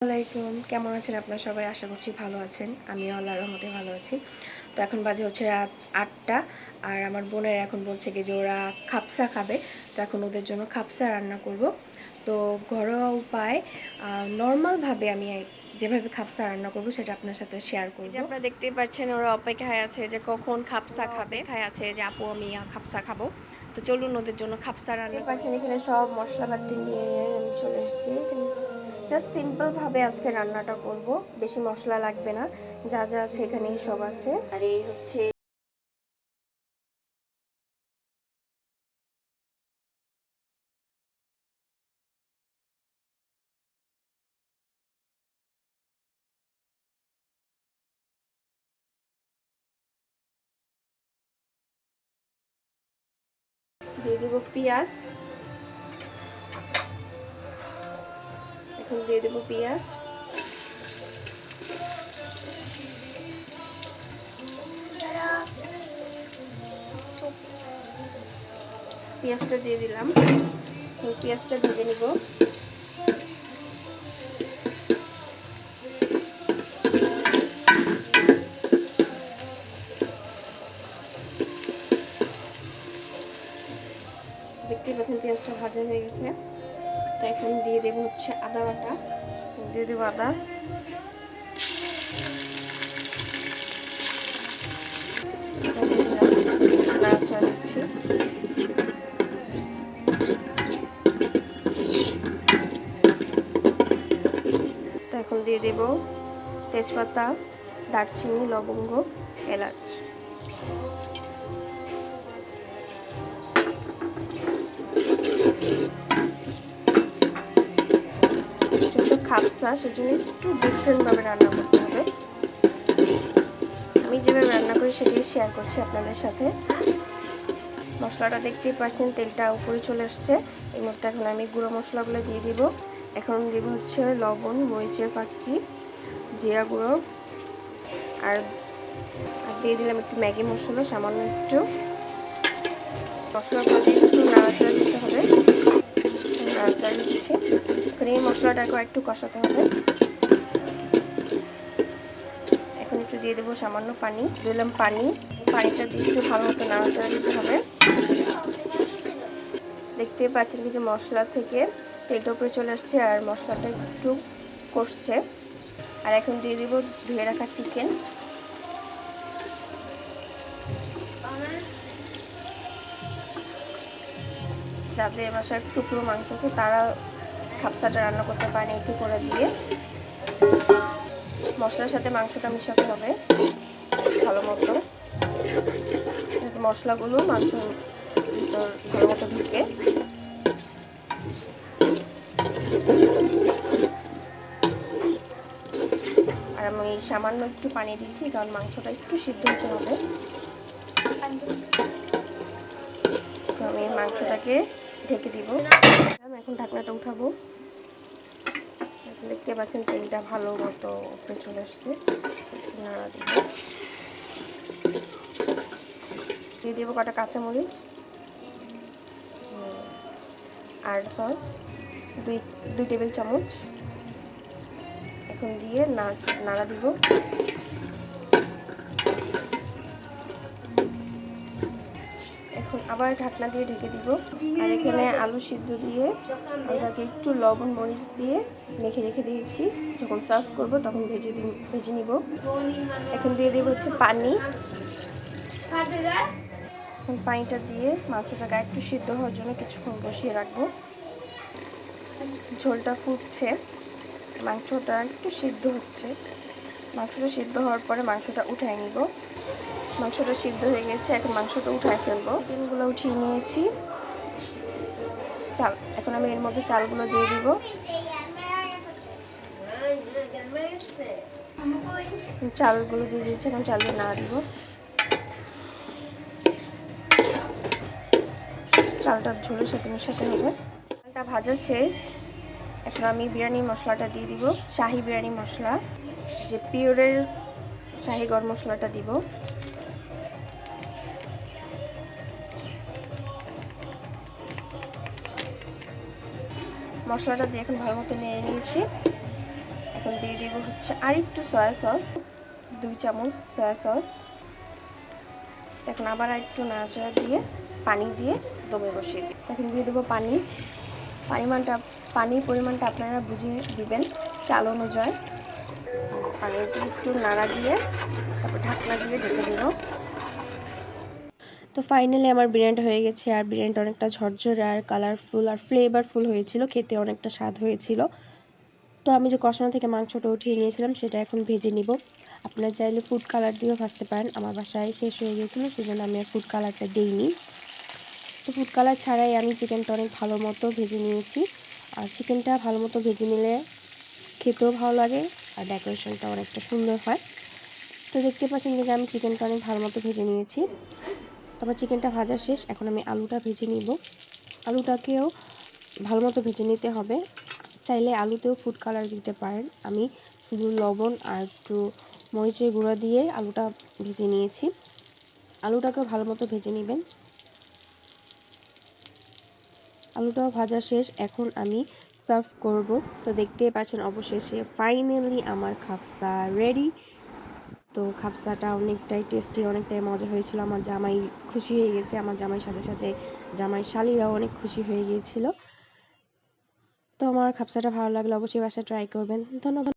আসসালামাইকুম, কেমন আছেন আপনারা সবাই? আশা করছি ভালো আছেন। আমিও আল্লাহর রহমতে ভালো আছি। তো এখন বাজে হচ্ছে রাত ৮টা, আর আমার বোনের এখন বলছে কি যে ওরা খাপসা খাবে। তো এখন ওদের জন্য খাপসা রান্না করব। তো ঘরোয়া উপায় নর্মালভাবে আমি যেভাবে খাপসা রান্না করব সেটা আপনার সাথে শেয়ার করব। যে আপনারা দেখতেই পাচ্ছেন ওরা অপেক্ষায় আছে যে কখন খাপসা খাবে, অপেক্ষায় আছে যে আপু আমি খাপসা খাবো। তো চলুন ওদের জন্য খাপসা রান্না পাচ্ছেন। এখানে সব মশলাপাতি নিয়ে আমি চলে এসেছি। জাস্ট সিম্পল ভাবে আজকে রান্নাটা করব, বেশি মশলা লাগবে না, যা যা আছে এখানেই সব আছে। আর এই হচ্ছে দিয়ে দেবো পেঁয়াজ। এখন দিয়ে দেবো পেঁয়াজ। পেঁয়াজটা দিয়ে দিলাম, পেঁয়াজটা ভেজে নিব। দেখতে পাচ্ছেন পেঁয়াজটা ভাজা হয়ে গেছে। তো এখন দিয়ে দেবো হচ্ছে আদা বাটা, দিয়ে দেবো আদা। নাড়াচাড়া দিচ্ছি। তো এখন দিয়ে দেব তেজপাতা, দারচিনি, লবঙ্গ, এলাচ। খাপসা সেজন্য একটু ডিফারেন্টভাবে রান্না করতে হবে। আমি যেভাবে রান্না করি সেটাই শেয়ার করছি আপনাদের সাথে। মশলাটা দেখতেই পাচ্ছেন তেলটা উপরে চলে আসছে। এই মুহূর্তে এখন আমি গুঁড়ো মশলাগুলো দিয়ে দিব। এখন দিব হচ্ছে লবণ, মরিচের ফাঁকি, জিরা গুঁড়ো, আর দিয়ে দিলাম একটু ম্যাগি মশলা, সামান্য একটু। মশলাগুলো দিয়ে একটু নাড়াচাড়া দিতে হবে। নাড়াচাড়া দিচ্ছি। এখন এই মশলাটাকে একটু কষাতে হবে। এখন একটু দিয়ে দেবো সামান্য পানি, দিলাম পানি। পানিটা দিয়ে একটু ভালো মতো নাড়াচাড়া দিতে হবে। দেখতেই পাচ্ছেন কি যে মশলা থেকে তেলটা উপরে চলে আসছে আর মশলাটা একটু কষছে। আর এখন দিয়ে দিব ধুয়ে রাখা চিকেন। যাদের বাসায় একটু পুরো মাংস আছে তারা খাপসাটা রান্না করতে পারেন একটু করে দিয়ে। মশলার সাথে মাংসটা মিশাতে হবে ভালো মতো, মশলাগুলো মাংসের ভিতর ভালো মতো ঢুকে। আর আমি সামান্য একটু পানি দিচ্ছি কারণ মাংসটা একটু সিদ্ধ হতে হবে। আমি মাংসটাকে ঢেকে দিব। এখন ঢাকনাটা উঠাবো। দেখতে পাচ্ছেন তেলটা ভালো মতো উপরে চলে আসছে। নাড়া দিব, দিয়ে দেবো কটা কাঁচামরিচ আর সস দুই টেবিল চামচ। এখন দিয়ে নাড়া দিব। এখন আবার ঢাকনা দিয়ে ঢেকে দিব। আর এখানে আলু সিদ্ধ দিয়ে ওটাকে একটু লবণ মরিচ দিয়ে মেখে রেখে দিয়েছি, যখন সার্ভ করব তখন ভেজে নিব। এখন দিয়ে দেবো হচ্ছে পানি। এখন পানিটা দিয়ে মাংসটাকে একটু সিদ্ধ হওয়ার জন্য কিছুক্ষণ বসিয়ে রাখবো। ঝোলটা ফুটছে, মাংসটা একটু সিদ্ধ হচ্ছে। মাংসটা সিদ্ধ হওয়ার পরে মাংসটা উঠায় নিব। মাংসটা সিদ্ধ হয়ে গেছে, এখন মাংসটা উঠায় ফেলবো। চিকেনগুলো উঠিয়ে নিয়েছি। এখন আমি এর মধ্যে চালগুলো দিয়ে দিব। চালগুলো দিয়ে দিয়েছি, এখন চাল দিয়ে নাড়া দিব। চালটা ঝোলের সাথে মেশাতে হবে। চালটা ভাজা শেষ। এখন আমি বিরিয়ানি মশলাটা দিয়ে দিব, শাহি বিরিয়ানি মশলা, যে পিওরের শাহি গরম মশলাটা দিব। মশলাটা দিয়ে এখন ভালো মতো নেড়ে নিয়েছি। দিয়ে দেবো হচ্ছে আরেকটু সয়া সস, 2 চামচ সয়া সস। এখন আবার একটু নাড়াচাড়া দিয়ে পানি দিয়ে দমে বসিয়ে দিই। এখন দিয়ে দেবো পানি। পানির পরিমাণটা আপনারা বুঝে দিবেন চাল অনুযায়ী। পানি দিয়ে একটু নাড়া দিয়ে তারপর ঢাকনা দিয়ে ঢেকে দেবো। তো ফাইনালি আমার বিরিয়ানিটা হয়ে গেছে। আর বিরিয়ানিটা অনেকটা ঝরঝরে আর কালারফুল আর ফ্লেভারফুল হয়েছিল, খেতে অনেকটা স্বাদ হয়েছিল। তো আমি যে কষানো থেকে মাংসটা উঠিয়ে নিয়েছিলাম সেটা এখন ভেজে নিব। আপনারা চাইলে ফুড কালার দিয়েও ভাজতে পারেন। আমার বাসায় শেষ হয়ে গিয়েছিলো, সেজন্য আমি আর ফুড কালারটা দিইনি। তো ফুড কালার ছাড়াই আমি চিকেনটা অনেক ভালো মতো ভেজে নিয়েছি। আর চিকেনটা ভালো মতো ভেজে নিলে খেতেও ভালো লাগে আর ডেকোরেশনটা অনেকটা সুন্দর হয়। তো দেখতে পাচ্ছেন যে আমি চিকেনটা অনেক ভালো মতো ভেজে নিয়েছি। তারপর চিকেনটা ভাজা শেষ, এখন আমি আলুটা ভেজে নিব। আলুটাকেও ভালো মতো ভেজে নিতে হবে। চাইলে আলুতেও ফুড কালার দিতে পারেন। আমি শুধু লবণ আর একটু মরিচের গুঁড়া দিয়ে আলুটা ভেজে নিয়েছি। আলুটাকেও ভালো মতো ভেজে নেবেন। আলুটাও ভাজা শেষ, এখন আমি সার্ভ করব। তো দেখতেই পাচ্ছেন অবশেষে ফাইনালি আমার খাপসা রেডি। তো খাপসাটা অনেকটাই টেস্টি, অনেকটাই মজা হয়েছিল। আমার জামাই খুশি হয়ে গেছে, আমার জামাইয়ের সাথে সাথে জামাই শালিরাও অনেক খুশি হয়ে গিয়েছিল। তো আমার খাপসাটা ভালো লাগলে অবশ্যই বাসায় ট্রাই করবেন। ধন্যবাদ।